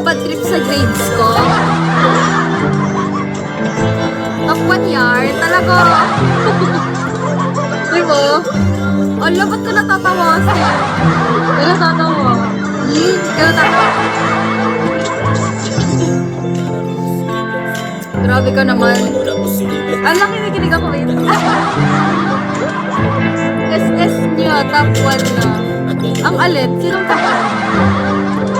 nababad trip sa grades ko. Top 1 yard, talaga. Diba? Ala, ba't ka natatawa kasi? Ka natatawa. Ka natatawa. Grabe ka naman. Ala, kinikinig ako eh. SS nyo, top 1 na. Ang alin? Sinong top 1?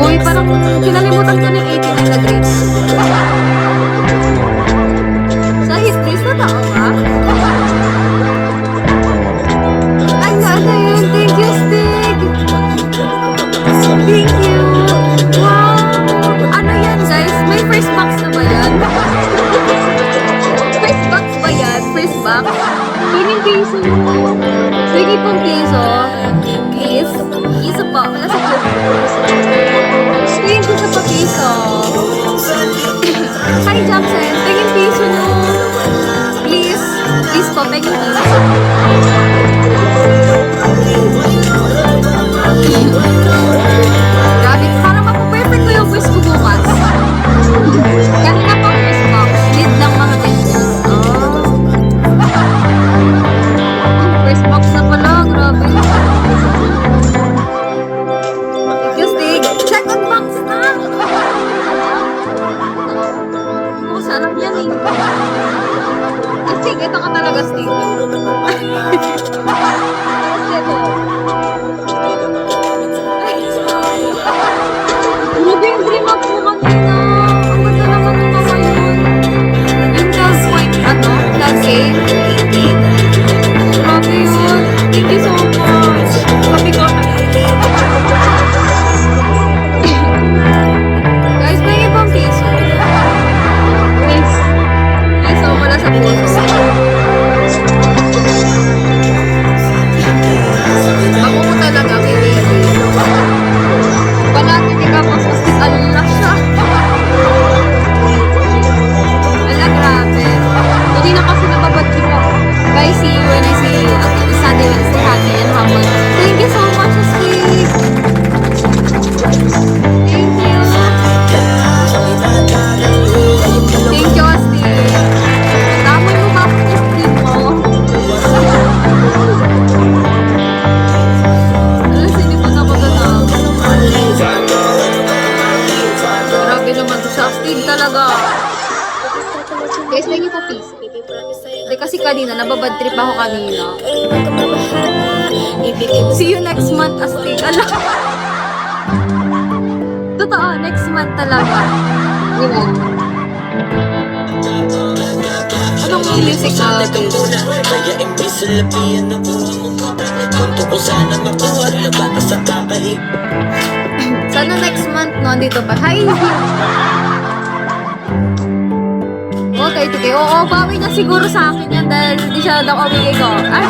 Uy, parang kinalimutan ko ng 89 na grades. Sa history, sa tao ba? Ay, ano yun? Thank you, Stig! Thank you! Wow! Ano yan, guys? May first box na ba yan? First box ba yan? First box? Piling piso mo. Sige pong piso. Please. Piso po. Wala sa po. Tingin ko sa papiso. Hi, Jackson. Tingin piso nyo. Please. Please po. Tingin piso. Grabe. Para mapaperfect ko yung quiz ko bukas. Kanina po quiz box. Lead ng mga questions. First box na pala. Grabe. Stig. Second box na. Oh, sarap yan eh. Stig, ito ka talaga, Stig. Grabe yung dream up mo kanina. Ang ganda naman ng mga yun. Intel point, ano? Lagi. Grabe yun. Thank you so much. Sabi ko na. Guys, may ibang piso. Please. Piso wala sa puso. Ako mo talaga, kay baby. Panatin ka po sa Allah siya. Wala, grabe. Hindi na kasi nababad ko. Guys, see you when I see you. At Sunday, Wednesday, happy and humble. Thank you so much, Steve. Thank you. Thank you, Steve. Damay mo ba ako yung Steve mo? Alas, hindi pa na ako doon. Grabe naman to siya. Steve talaga. Guys, thank you po, please. Hindi kasi kanina, nababad trip ako kanina. See you next month, Astig. Ala. Totoo, next month talaga. Diba? Anong music na ito? Sana next month, no? Dito pa. Hi! Okay, sige. Oo, bawi na siguro sa akin yan dahil hindi siya daw umigay ko. Ay!